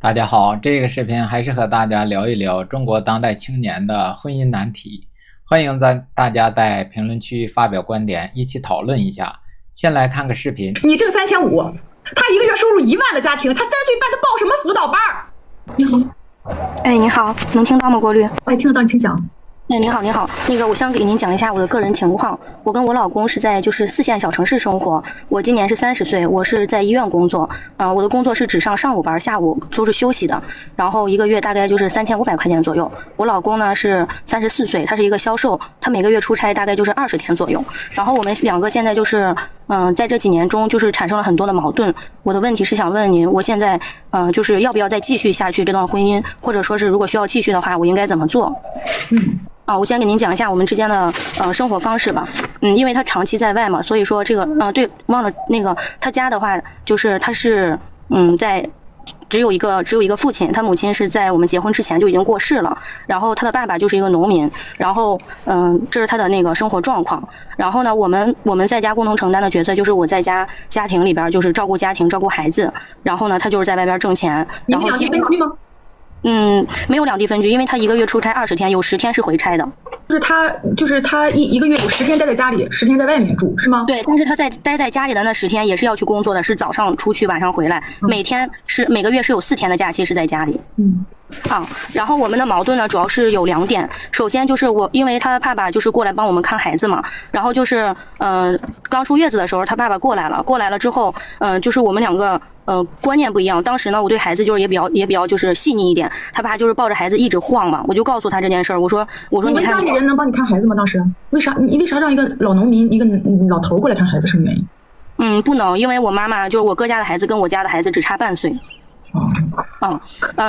大家好，这个视频还是和大家聊一聊中国当代青年的婚姻难题。欢迎大家在评论区发表观点，一起讨论一下。先来看个视频。你挣3500，他一个月收入1万的家庭，他3岁半，他报什么辅导班？你好，哎，你好，能听到吗？过滤，哎，听得到，你请讲。哎，你好，你好，我想给您讲一下我的个人情况。我跟我老公是在4线小城市生活。我今年是30岁，我是在医院工作。我的工作是只上上午班，下午都是休息的。然后一个月大概就是3500块钱左右。我老公呢是34岁，他是一个销售，他每个月出差大概就是20天左右。然后我们两个现在就是在这几年中就是产生了很多的矛盾。我的问题是想问您，我现在就是要不要再继续下去这段婚姻，或者说是如果需要继续的话，我应该怎么做？我先给您讲一下我们之间的生活方式吧。因为他长期在外嘛，所以说这个对，忘了他家的话，就是他是在只有一个父亲，他母亲是在我们结婚之前就已经过世了。然后他的爸爸就是一个农民，然后这是他的生活状况。然后呢，我们在家共同承担的角色就是我在家庭里边就是照顾家庭、照顾孩子，然后呢他就是在外边挣钱。然后你们两地分居吗？没有两地分居，因为他一个月出差20天，有10天是回差的。就是他一个月有10天待在家里，10天在外面住，是吗？对，但是他待在家里的那10天也是要去工作的，是早上出去，晚上回来，每个月是有4天的假期是在家里。然后我们的矛盾呢，主要是有2点。首先就是因为他爸爸就是过来帮我们看孩子嘛，然后就是刚出月子的时候，他爸爸过来了之后，就是我们两个观念不一样。当时呢，我对孩子就是也比较就是细腻一点，他爸就是抱着孩子一直晃嘛，我就告诉他这件事儿，我说你看，家里人能帮你看孩子吗？当时你为啥让一个老农民一个老头过来看孩子？什么原因？不能，因为我妈妈就是我哥家的孩子跟我家的孩子只差半岁。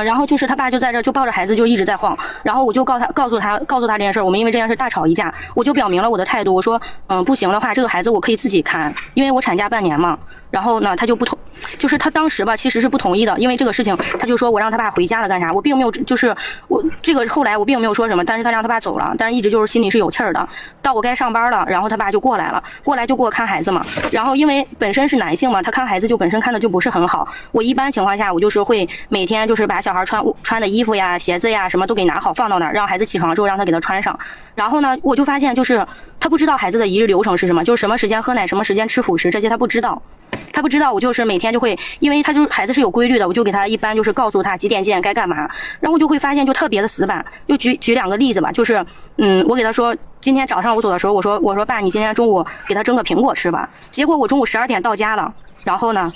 然后就是他爸就在这就抱着孩子就一直在晃，然后我就告诉他这件事，我们因为这件事大吵一架，我就表明了我的态度，我说不行的话，这个孩子我可以自己看，因为我产假半年嘛。然后呢，他就不同，就是他当时吧其实是不同意的，因为这个事情他就说我让他爸回家了干啥，我并没有就是我这个后来我并没有说什么，但是他让他爸走了，但是一直就是心里是有气儿的。到我该上班了，然后他爸就过来就给我看孩子嘛。然后因为本身是男性嘛，他看孩子就本身看的就不是很好。我一般情况下我就是会每天就是把小孩穿的衣服呀、鞋子呀什么都给拿好放到那儿，让孩子起床之后让他给他穿上。然后呢，我就发现就是他不知道孩子的一日流程是什么，就是什么时间喝奶，什么时间吃辅食，这些他不知道。我就是每天就会，因为他就是孩子是有规律的，我就给他一般就是告诉他几点见该干嘛，然后就会发现就特别的死板。就举2个例子吧，就是我给他说今天早上我走的时候，我说爸，你今天中午给他蒸个苹果吃吧。结果我中午12点到家了，然后呢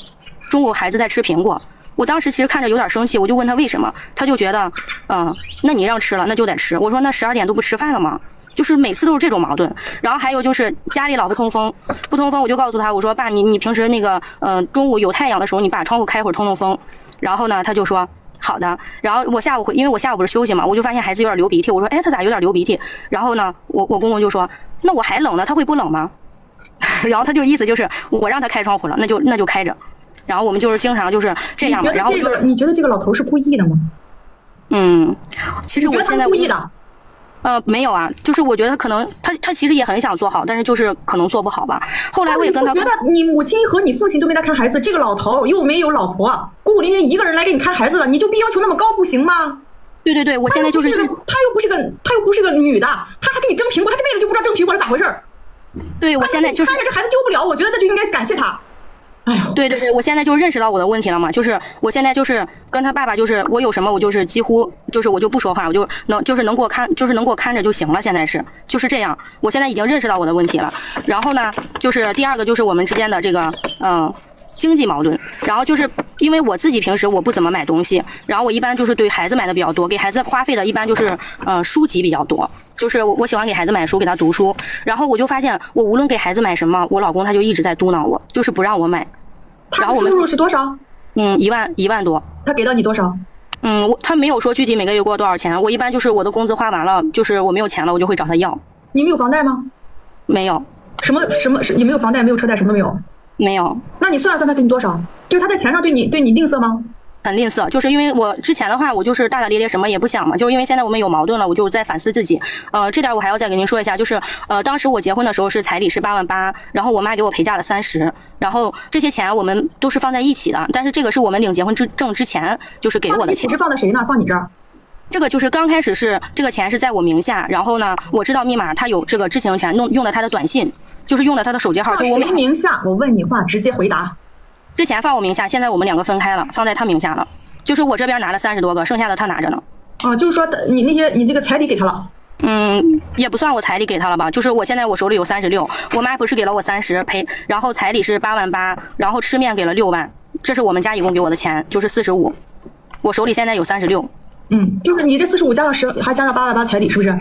中午孩子在吃苹果，我当时其实看着有点生气，我就问他为什么，他就觉得那你让吃了那就得吃。我说那12点都不吃饭了吗？就是每次都是这种矛盾。然后还有就是家里老不通风，我就告诉他，我说爸，你平时中午有太阳的时候，你把窗户开会儿通风。然后呢，他就说好的。然后因为我下午不是休息嘛，我就发现孩子有点流鼻涕，我说哎，他咋有点流鼻涕？然后呢，我公公就说那我还冷呢，他会不冷吗？然后他就意思就是我让他开窗户了，那就开着。然后我们就是经常就是这样嘛。然后你觉得这个老头是故意的吗？其实我现在故意的。没有啊，就是我觉得他可能他其实也很想做好，但是就是可能做不好吧。后来我也跟他，我觉得你母亲和你父亲都没来看孩子，这个老头又没有老婆，孤孤零零一个人来给你看孩子了，你就必要求那么高不行吗？对，我现在就是他又不是个女的，他还给你蒸苹果，他这辈子就不知道蒸苹果是咋回事。对，我现在就是看着这孩子丢不了，我觉得他就应该感谢他。哎呀，对，我现在就认识到我的问题了嘛，就是我现在就是跟他爸爸，就是我有什么我就是几乎就是我就不说话，我就能给我看，就是能给我看着就行了。现在就是这样，我现在已经认识到我的问题了。然后呢，就是第2个就是我们之间的这个经济矛盾。然后就是因为我自己平时我不怎么买东西，然后我一般就是对孩子买的比较多，给孩子花费的一般就是书籍比较多，就是我喜欢给孩子买书，给他读书。然后我就发现我无论给孩子买什么，我老公他就一直在嘟囔我，就是不让我买。他的收入是多少？1万多。他给到你多少？他没有说具体每个月给我多少钱。我一般就是我的工资花完了，就是我没有钱了，我就会找他要。你没有房贷吗？没有。什么也没有房贷，没有车贷，什么都没有。没有。那你算他给你多少？就是他在钱上对你吝啬吗？很吝啬，就是因为我之前的话，我就是大大咧咧，什么也不想嘛，就是因为现在我们有矛盾了，我就在反思自己。这点我还要再跟您说一下，就是当时我结婚的时候是彩礼是8.8万，然后我妈给我陪嫁了30，然后这些钱我们都是放在一起的，但是这个是我们领结婚证之前就是给我的钱。是放在谁那？放你这儿？这个就是刚开始是这个钱是在我名下，然后呢，我知道密码，他有这个知情权，用的他的短信，就是用的他的手机号，就我谁名下？我问你话，直接回答。之前放我名下，现在我们两个分开了，放在他名下了。就是我这边拿了30多个，剩下的他拿着呢。就是说你这个彩礼给他了？也不算我彩礼给他了吧，就是我现在我手里有36，我妈不是给了我30赔，然后彩礼是8.8万，然后吃面给了6万，这是我们家一共给我的钱，就是45，我手里现在有36。就是你这45加上10，还加上8.8万彩礼，是不是？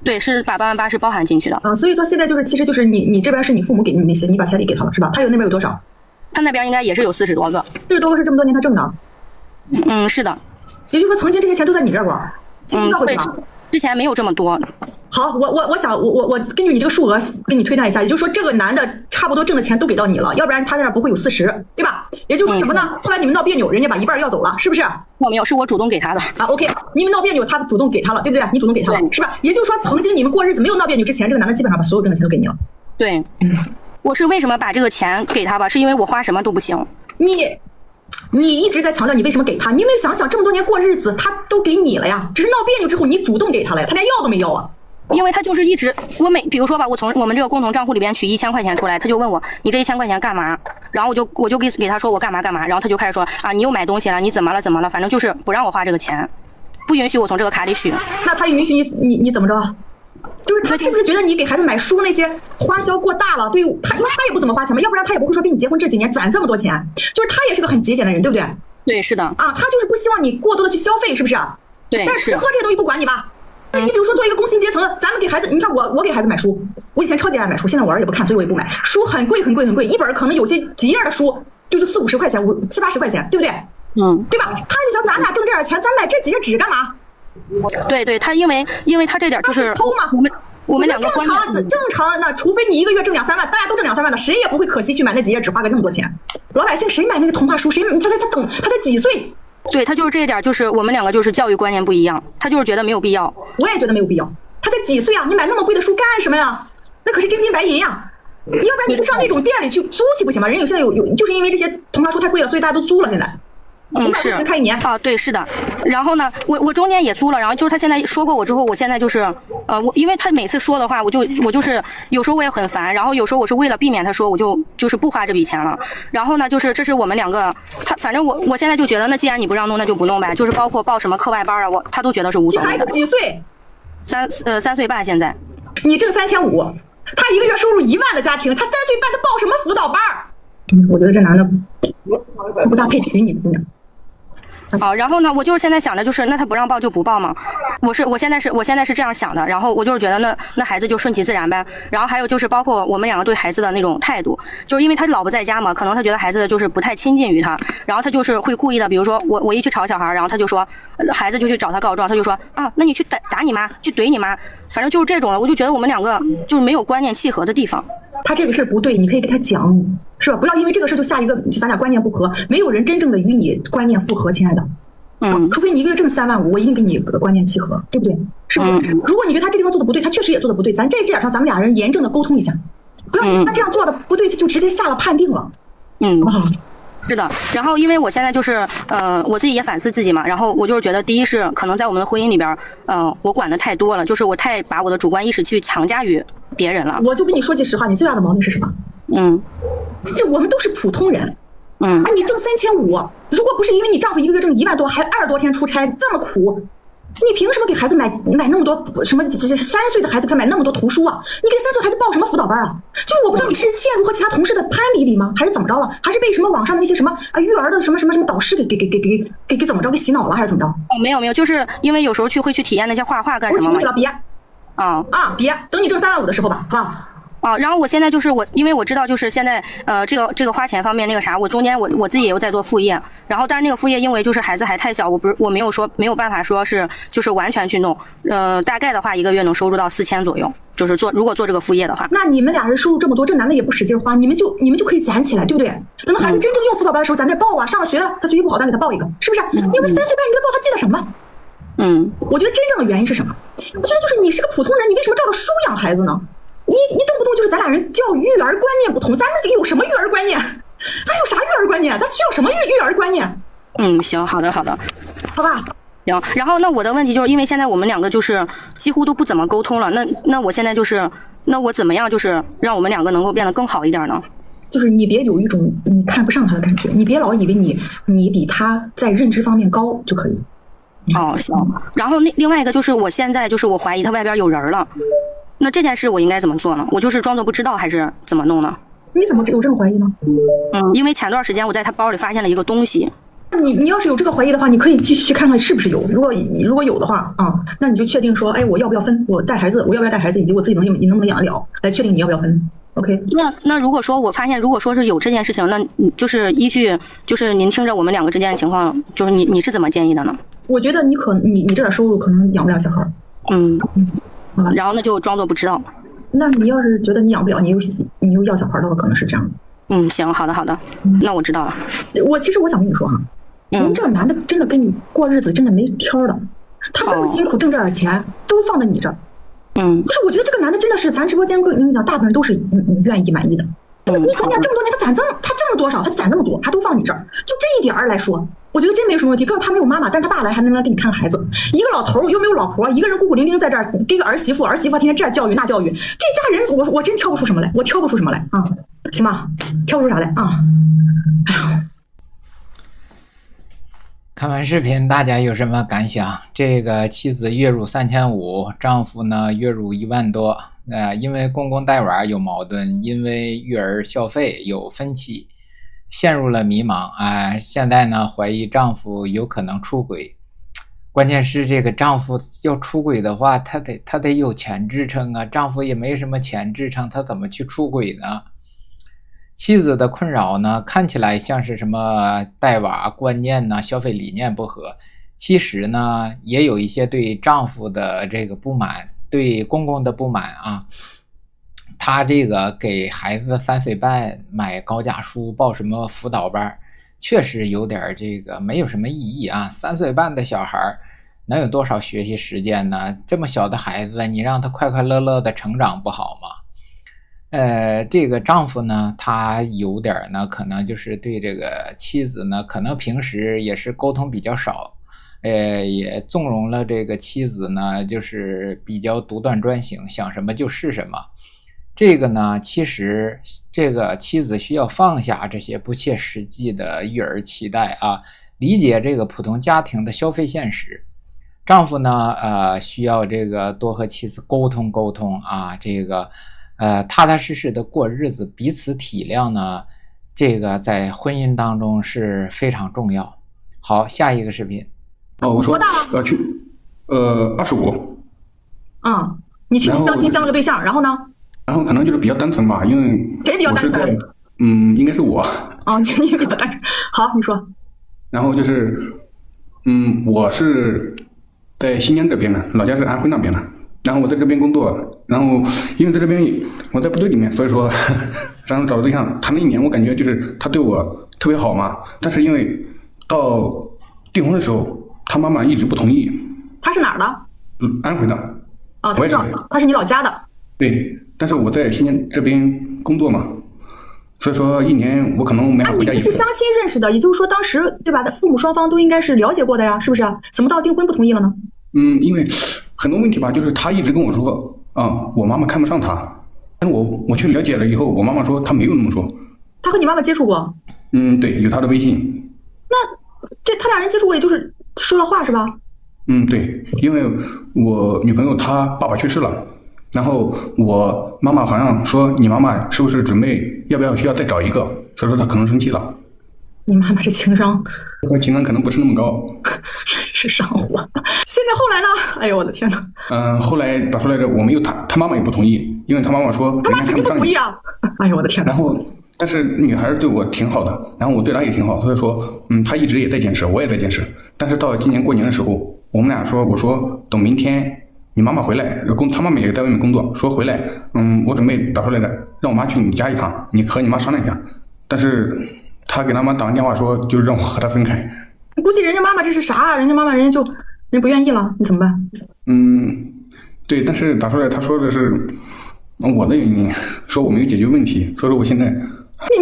对，是把8.8万是包含进去的。所以说现在就是其实就是你这边是你父母给你那些，你把彩礼给他了是吧？他有那边有多少？他那边应该也是有40多个。40多个是这么多年他挣的？是的。也就是说曾经这些钱都在你这儿过，对，之前没有这么多。好，我想我根据你这个数额给你推断一下，也就是说这个男的差不多挣的钱都给到你了，要不然他那不会有40，对吧？也就是说什么呢？后来你们闹别扭，人家把一半要走了，是不是？没有，是我主动给他的。OK， 你们闹别扭，他主动给他了，对不对？你主动给他了，是吧？也就是说曾经你们过日子没有闹别扭之前，这个男的基本上把所有挣的钱都给你了。对，我是为什么把这个钱给他吧？是因为我花什么都不行。你一直在强调你为什么给他，你有没有想想这么多年过日子他都给你了呀，只是闹别扭之后你主动给他了呀，他连要都没要啊。因为他就是一直比如说吧，我从我们这个共同账户里边取1000块钱出来，他就问我你这1000块钱干嘛，然后我就给他说我干嘛，然后他就开始说你又买东西了，你怎么了，反正就是不让我花这个钱，不允许我从这个卡里取。那他允许你怎么着？就是他是不是觉得你给孩子买书那些花销过大了？对他也不怎么花钱嘛，要不然他也不会说跟你结婚这几年攒这么多钱。就是他也是个很节俭的人，对不对？对，是的。他就是不希望你过多的去消费，是不是？对。但是吃喝这些东西不管你吧。你比如说作为一个工薪阶层，咱们给孩子，你看我给孩子买书，我以前超级爱买书，现在我儿也不看，所以我也不买。书很贵，一本可能有些几页的书就是40-50块钱，70-80块钱，对不对？对吧？他就想咱俩挣这点钱，咱买这几页纸干嘛？对，他因为他这点就是偷嘛。我们两个正常，那除非你一个月挣2-3万，大家都挣2-3万的，谁也不会可惜去买那几页纸花个这么多钱。老百姓谁买那个童话书？他才几岁？对，他就是这一点，就是我们两个就是教育观念不一样，他就是觉得没有必要。我也觉得没有必要。他才几岁啊？你买那么贵的书干什么呀？那可是真金白银呀！要不然你不上那种店里去租去不行吗？人有现在有，就是因为这些童话书太贵了，所以大家都租了现在。是看1年对，是的。然后呢，我中间也租了，然后就是他现在说过我之后，我现在就是因为他每次说的话，我就是有时候我也很烦，然后有时候我是为了避免他说，我就是不花这笔钱了。然后呢，就是这是我们两个，反正我现在就觉得，那既然你不让弄，那就不弄呗。就是包括报什么课外班啊，他都觉得是无所谓的。你孩子几岁？3岁半现在。你挣3500，他一个月收入1万的家庭，他3岁半，他报什么辅导班？我觉得这男的不大配娶你姑娘。然后呢，我就是现在想的就是，那他不让报就不报嘛。我现在是这样想的，然后我就是觉得那孩子就顺其自然呗。然后还有就是包括我们两个对孩子的那种态度，就是因为他老不在家嘛，可能他觉得孩子就是不太亲近于他，然后他就是会故意的，比如说我一去吵小孩，然后他就说孩子就去找他告状，他就说那你去打你妈，去怼你妈，反正就是这种了。我就觉得我们两个就是没有观念契合的地方。他这个事不对，你可以跟他讲，是吧？不要因为这个事就下一个咱俩观念不合，没有人真正的与你观念符合，亲爱的。除非你一个月挣3万5，我一定跟你观念契合，对不对？是不是？如果你觉得他这地方做的不对，他确实也做的不对，咱这点上咱们俩人严正的沟通一下，不要他这样做的不对就直接下了判定了，好不好？是的，然后因为我现在就是我自己也反思自己嘛，然后我就是觉得第一是可能在我们的婚姻里边我管的太多了，就是我太把我的主观意识去强加于别人了。我就跟你说句实话，你最大的毛病是什么？我们都是普通人。你挣3500，如果不是因为你丈夫一个月挣1万多，还20多天出差这么苦，你凭什么给孩子买那么多什么3岁的孩子才买那么多图书啊？你给3岁孩子报什么辅导班啊？就是我不知道你是陷入和其他同事的攀比里吗？还是怎么着了？还是被什么网上的那些什么育儿的什么导师给怎么着给洗脑了，还是怎么着？没有，就是因为有时候会去体验那些画画干什么嘛。我请你了，别别，等你挣3万5的时候吧，好吧？然后我现在就是因为我知道就是现在这个花钱方面那个啥，我中间我自己也有在做副业，然后但是那个副业因为就是孩子还太小，我没有办法说是就是完全去弄，大概的话1个月能收入到4000左右，就是如果做这个副业的话。那你们俩人收入这么多，这男的也不使劲花，你们就可以攒起来，对不对？等到孩子真正用辅导班的时候，咱再报啊，上了学了，他学习不好，咱给他报一个，是不是？因为3岁半你给他报，他记得什么？我觉得真正的原因是什么？我觉得就是你是个普通人，你为什么照着书养孩子呢？你动不动就是咱俩人教育儿观念不同，咱们有什么育儿观念？咱有啥育儿观念？咱需要什么育儿观念？行，好的，好吧。行，然后那我的问题就是因为现在我们2个就是几乎都不怎么沟通了，那我现在就是那我怎么样就是让我们2个能够变得更好一点呢？就是你别有一种你看不上他的感觉，你别老以为你比他在认知方面高就可以。行。然后另外一个就是我现在就是我怀疑他外边有人了，那这件事我应该怎么做呢？我就是装作不知道还是怎么弄呢？你怎么有这个怀疑呢？因为前段时间我在他包里发现了一个东西。你要是有这个怀疑的话，你可以去看看是不是有。如果有的话那你就确定说，哎，我要不要分？我要不要带孩子，以及我自己能不能养得了，来确定你要不要分。OK。那如果说我发现，如果说是有这件事情，那就是依据就是您听着我们2个之间的情况，就是你是怎么建议的呢？我觉得你这点收入可能养不了小孩。然后那就装作不知道。那你要是觉得你养不了，你又要小孩的话，可能是这样的。行，好的，那我知道了。其实我想跟你说您这个男的真的跟你过日子真的没天的，他这么辛苦挣这点钱都放在你这儿。不是，我觉得这个男的真的是咱直播间跟你讲，大部分人都是愿意满意的。你想想这么多年他挣了多少，他攒这么多，还都放你这儿，就这一点儿来说，我觉得真没有什么问题。更他没有妈妈，但是他爸来还能来给你看孩子，一个老头又没有老婆，一个人孤苦伶仃在这儿，给个儿媳妇天天这教育那教育，这家人我真挑不出什么来，行吧？挑不出啥来哎呀。看完视频，大家有什么感想？这个妻子月入3500，丈夫呢月入1万多。因为公公带娃有矛盾，因为育儿消费有分歧，陷入了迷茫。现在呢怀疑丈夫有可能出轨。关键是这个丈夫要出轨的话，他得有钱支撑啊，丈夫也没什么钱支撑，他怎么去出轨呢？妻子的困扰呢，看起来像是什么带娃观念呢、消费理念不合，其实呢也有一些对丈夫的这个不满，对公公的不满他这个给孩子3岁半买高价书，报什么辅导班，确实有点这个没有什么意义3岁半的小孩能有多少学习时间呢？这么小的孩子，你让他快快乐乐的成长不好吗？这个丈夫呢，他有点呢，可能就是对这个妻子呢，可能平时也是沟通比较少，也纵容了这个妻子呢，就是比较独断专行，想什么就是什么。这个呢，其实这个妻子需要放下这些不切实际的育儿期待理解这个普通家庭的消费现实。丈夫呢，需要这个多和妻子沟通这个踏踏实实的过日子，彼此体谅呢，这个在婚姻当中是非常重要。好，下一个视频。我说去25。你去相亲相了个对象，然后呢？然后可能就是比较单纯吧，因为谁比较单纯？应该是我。你比较单纯。好，你说。然后就是我是在新疆这边的，老家是安徽那边的。然后我在这边工作，然后因为在这边我在部队里面，所以说然后找了对象，谈了1年，我感觉就是他对我特别好嘛。但是因为到订婚的时候，他妈妈一直不同意。他是哪儿的？安徽的。他是你老家的。对，但是我在新疆这边工作嘛，所以说1年我可能没法回家一次。你是相亲认识的，也就是说当时对吧？父母双方都应该是了解过的呀，是不是？怎么到订婚不同意了呢？因为很多问题吧，就是他一直跟我说我妈妈看不上他，但是我去了解了以后，我妈妈说他没有那么说。他和你妈妈接触过？对，有他的微信。那他俩人接触过，也就是说了话是吧？对，因为我女朋友她爸爸去世了，然后我妈妈好像说你妈妈是不是准备需要再找一个，所以说她可能生气了。你妈妈这情商？情商可能不是那么高。是上火。现在后来呢？哎呦我的天哪！后来打出来的，我们又他妈妈也不同意，因为他妈妈说他妈肯定不同意啊！哎呦我的天哪！然后，但是女孩对我挺好的，然后我对她也挺好，所以说，她一直也在坚持，我也在坚持。但是到今年过年的时候，我们俩说，我说等明天你妈妈回来，他妈妈也在外面工作，说回来，我准备打出来的，让我妈去你家一趟，你和你妈商量一下。但是他给他妈打完电话说，就让我和他分开。估计人家妈妈这是啥？人家妈妈人不愿意了，你怎么办？对，但是打出来他说的是我的原因，说我没有解决问题，所以说我现在。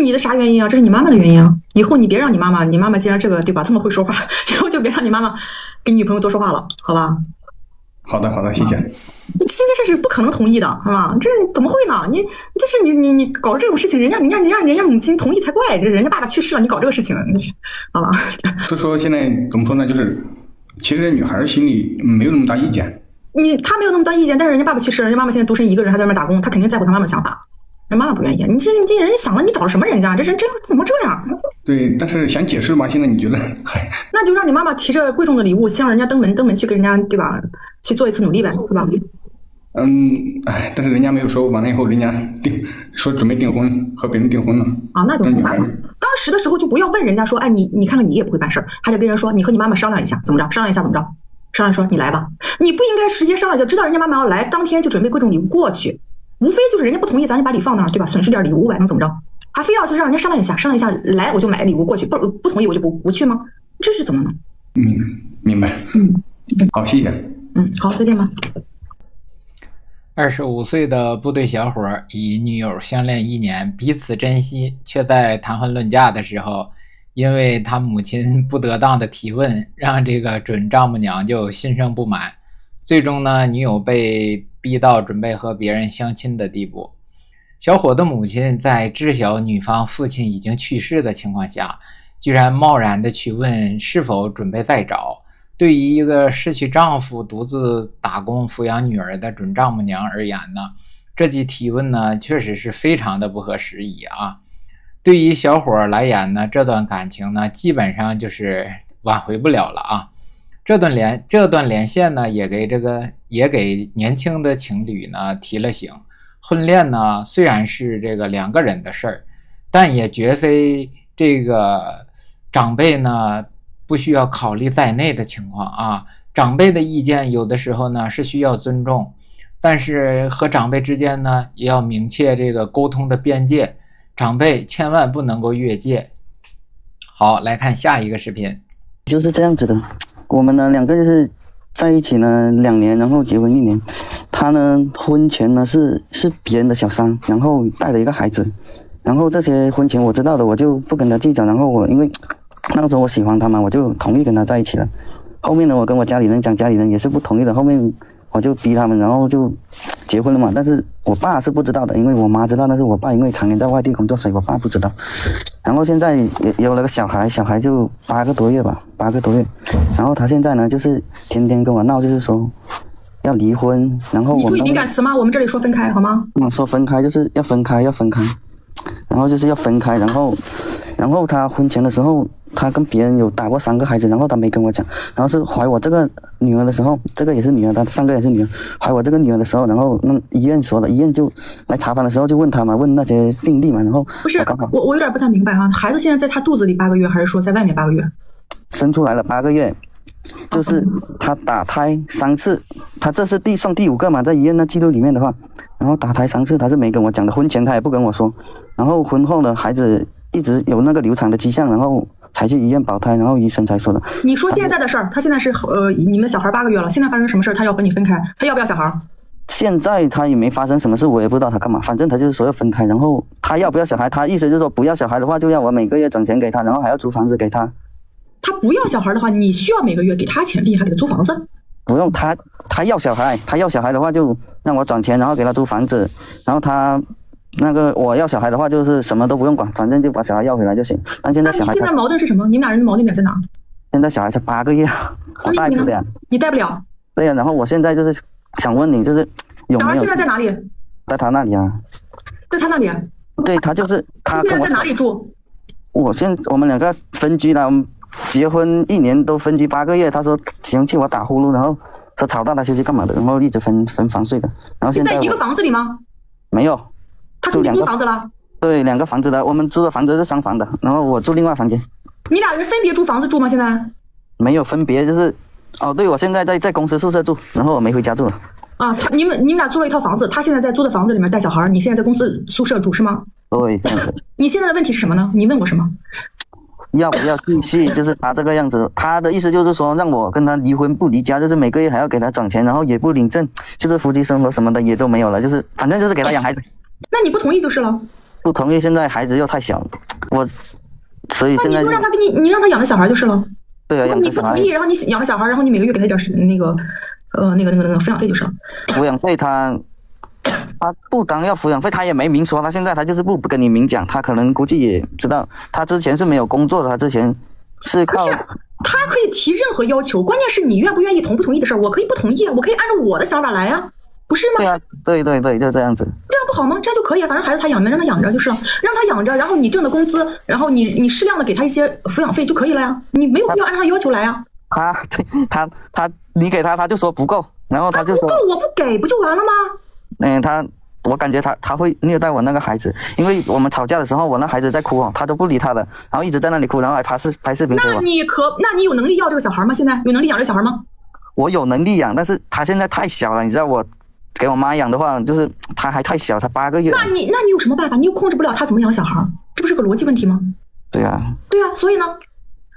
你的啥原因啊？这是你妈妈的原因啊！以后你别让你妈妈既然这个对吧这么会说话，以后就别让你妈妈跟你女朋友多说话了，好吧？好的，谢谢。现在这是不可能同意的，是吧？这怎么会呢？这是你搞这种事情，人家母亲同意才怪。这人家爸爸去世了，你搞这个事情，好吧？所以说现在怎么说呢？就是其实女孩心里没有那么大意见。她没有那么大意见，但是人家爸爸去世了，人家妈妈现在独身一个人还在外面打工，她肯定在乎她妈妈的想法。人妈妈不愿意，你这人家想了，你找什么人家？这人真怎么这样？对，但是想解释嘛，现在你觉得？那就让你妈妈提着贵重的礼物向人家登门去跟人家对吧？去做一次努力呗，对吧？但是人家没有说，完了以后人家说准备订婚，和别人订婚了啊，那就没办法。当时的时候就不要问人家说，哎，你看看你也不会办事儿，还得跟人说你和你妈妈商量一下怎么着，商量一下怎么着，商量说你来吧，你不应该直接商量，就知道人家妈妈要来，当天就准备贵重礼物过去。无非就是人家不同意，咱就把礼放那儿，对吧？损失点礼物呗，能怎么着？还非要就是让人家商量一下，来我就买礼物过去，不同意我就不去吗？这是怎么呢？明白。好，谢谢。好，再见吧。25岁的部队小伙与女友相恋1年，彼此珍惜，却在谈婚论嫁的时候，因为他母亲不得当的提问，让这个准丈母娘就心生不满。最终呢，女友被逼到准备和别人相亲的地步。小伙的母亲在知晓女方父亲已经去世的情况下，居然贸然的去问是否准备再找。对于一个失去丈夫独自打工抚养女儿的准丈母娘而言呢，这记提问呢确实是非常的不合时宜啊。对于小伙来言呢，这段感情呢基本上就是挽回不了了啊。这段连线呢也给年轻的情侣呢提了醒。婚恋呢虽然是这个2个人的事儿，但也绝非这个长辈呢不需要考虑在内的情况啊。长辈的意见有的时候呢是需要尊重，但是和长辈之间呢也要明确这个沟通的边界，长辈千万不能够越界。好，来看下一个视频。就是这样子的，我们呢2个就是在一起呢2年，然后结婚1年。他呢婚前呢是别人的小三，然后带了一个孩子，然后这些婚前我知道的，我就不跟他计较。然后我因为那个时候我喜欢他嘛，我就同意跟他在一起了。后面呢我跟我家里人讲，家里人也是不同意的，后面我就逼他们，然后就结婚了嘛。但是我爸是不知道的，因为我妈知道，但是我爸因为常年在外地工作，所以我爸不知道。然后现在也有了个小孩就8个多月吧，8个多月。然后他现在呢就是天天跟我闹，就是说要离婚。然后我们你注意敏感词吗？我们这里说分开好吗？说分开就是要分开，然后就是要分开。然后他婚前的时候，他跟别人有打过3个孩子，然后他没跟我讲。然后是怀我这个女儿的时候，这个也是女儿，他3个也是女儿。怀我这个女儿的时候，然后那医院说的，医院就来查房的时候就问他嘛，问那些病例嘛。然后不是我有点不太明白啊，孩子现在在他肚子里8个月，还是说在外面8个月？生出来了8个月，就是他打胎3次，他这是算第5个嘛，在医院的记录里面的话，然后打胎3次，他是没跟我讲的，婚前他也不跟我说，然后婚后呢，孩子一直有那个流产的迹象，然后才去医院保胎，然后医生才说的。你说现在的事儿，他现在是你们的小孩8个月了，现在发生什么事儿？他要和你分开，他要不要小孩？现在他也没发生什么事，我也不知道他干嘛，反正他就是说要分开，然后他要不要小孩，他意思就是说不要小孩的话，就要我每个月整钱给他，然后还要租房子给他。他不要小孩的话，你需要每个月给他钱，并且还给他租房子？不用，他要小孩，他要小孩的话就让我转钱，然后给他租房子，然后他那个我要小孩的话就是什么都不用管，反正就把小孩要回来就行。但现在小孩，你现在矛盾是什么？你们俩人的矛盾点在哪？现在小孩才8个月，我带不了。你带不了？对呀，然后我现在就是想问你，就是有没有？小孩现在在哪里？在他那里啊。在他那里？对，他就是他跟我现在在哪里住？我们2个分居了，结婚1年都分居8个月，他说嫌弃我打呼噜，然后说吵到他休息干嘛的，然后一直分房睡的。然后现在在一个房子里吗？没有，他住2个房子了。对，2个房子的，我们租的房子是3房的，然后我住另外房间。你俩人分别租房子住吗？现在？没有分别，就是对，我现在在公司宿舍住，然后我没回家住了。啊，你们俩租了一套房子，他现在在租的房子里面带小孩，你现在在公司宿舍住是吗？对，这样子。你现在的问题是什么呢？你问我什么？要不要继续？就是他这个样子，他的意思就是说让我跟他离婚不离家，就是每个月还要给他转钱，然后也不领证，就是夫妻生活什么的也都没有了，就是反正就是给他养孩子。那你不同意就是了。不同意，现在孩子又太小，所以现在你就让他给你让他养了小孩就是了。对啊，养你不同意，然后你养了小孩，然后你每个月给他一点那个抚养费就是了。抚养费他不当要抚养费，他也没明说，他现在他就是不跟你明讲，他可能估计也知道，他之前是没有工作的，他之前是靠。他可以提任何要求，关键是你愿不愿意同不同意的事儿，我可以不同意，我可以按照我的想法来啊，不是吗？对啊，对，就这样子。这样不好吗？这样就可以，反正孩子他养着，让他养着就是了，让他养着，然后你挣的工资，然后你适量的给他一些抚养费就可以了呀，你没有必要按照他要求来啊。你给他就说不够，然后他就说不够，我不给不就完了吗？我感觉他会虐待我那个孩子，因为我们吵架的时候，我那孩子在哭他都不理他的，然后一直在那里哭，然后还拍视频给我。那你有能力要这个小孩吗？现在有能力养这个小孩吗？我有能力养，但是他现在太小了，你知道我给我妈养的话，就是他还太小，他8个月。那你有什么办法？你又控制不了他怎么养小孩，这不是个逻辑问题吗？对啊，所以呢？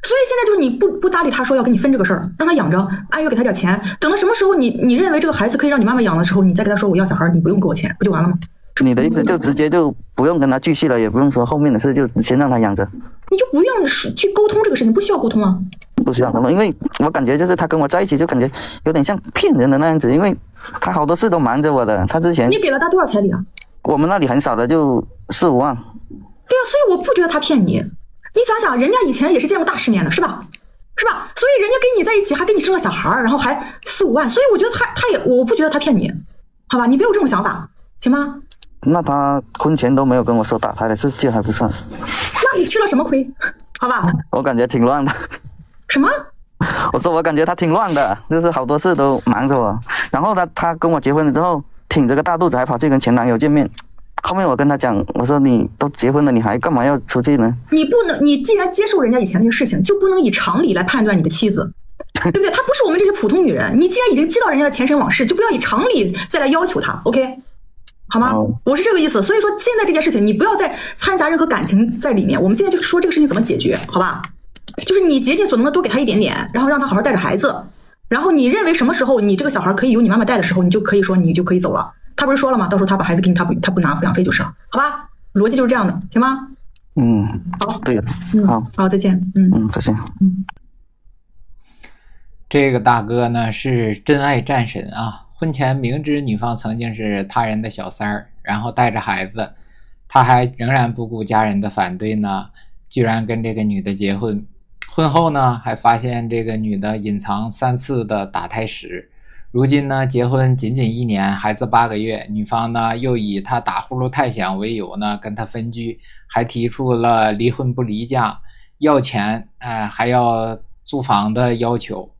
所以现在就是你不搭理他说要跟你分这个事儿，让他养着，按月给他点钱，等到什么时候你认为这个孩子可以让你妈妈养的时候，你再跟他说我要小孩，你不用给我钱，不就完了吗？你的意思就直接就不用跟他继续了，也不用说后面的事，就先让他养着。你就不用去沟通这个事情，不需要沟通啊。不需要沟通，因为我感觉就是他跟我在一起就感觉有点像骗人的那样子，因为他好多事都瞒着我的。他之前你给了他多少彩礼啊？我们那里很少的，就4-5万。对啊，所以我不觉得他骗你。你想想，人家以前也是见过大世面的，是吧？所以人家跟你在一起，还跟你生了小孩，然后还4-5万，所以我觉得他也，我不觉得他骗你，好吧？你别有这种想法，行吗？那他婚前都没有跟我说打胎的事，这还不算。那你吃了什么亏？好吧？我感觉挺乱的。什么？我说我感觉他挺乱的，就是好多事都瞒着我。然后他跟我结婚了之后，挺着个大肚子还跑去跟前男友见面。后面我跟他讲，我说你都结婚了，你还干嘛要出去呢？你既然接受人家以前那些事情，就不能以常理来判断你的妻子，对不对？她不是我们这些普通女人。你既然已经知道人家的前尘往事，就不要以常理再来要求她 ，OK？ 好吗？我是这个意思。所以说现在这件事情，你不要再掺杂任何感情在里面。我们现在就说这个事情怎么解决，好吧？就是你竭尽所能的多给他一点点，然后让他好好带着孩子。然后你认为什么时候你这个小孩可以由你妈妈带的时候，你就可以说你就可以走了。他不是说了吗？到时候他把孩子给你，他不拿抚养费就是了，好吧？逻辑就是这样的，行吗？好，对，好，再见，再见，这个大哥呢是真爱战神啊！婚前明知女方曾经是他人的小三儿，然后带着孩子，他还仍然不顾家人的反对呢，居然跟这个女的结婚。婚后呢，还发现这个女的隐藏3次的打胎史。如今呢，结婚仅仅1年，孩子8个月，女方呢又以他打呼噜太响为由呢跟他分居，还提出了离婚不离家，要钱，还要租房的要求。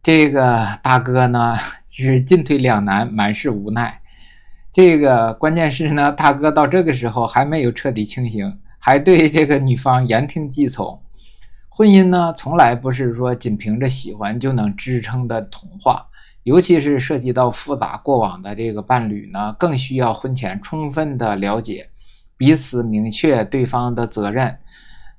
这个大哥呢是进退两难，满是无奈。这个关键是呢，大哥到这个时候还没有彻底清醒，还对这个女方言听计从。婚姻呢，从来不是说仅凭着喜欢就能支撑的童话。尤其是涉及到复杂过往的这个伴侣呢，更需要婚前充分的了解，彼此明确对方的责任，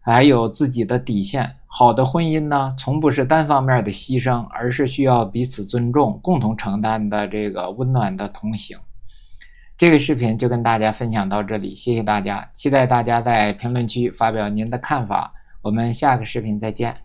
还有自己的底线。好的婚姻呢，从不是单方面的牺牲，而是需要彼此尊重，共同承担的这个温暖的同行。这个视频就跟大家分享到这里，谢谢大家，期待大家在评论区发表您的看法，我们下个视频再见。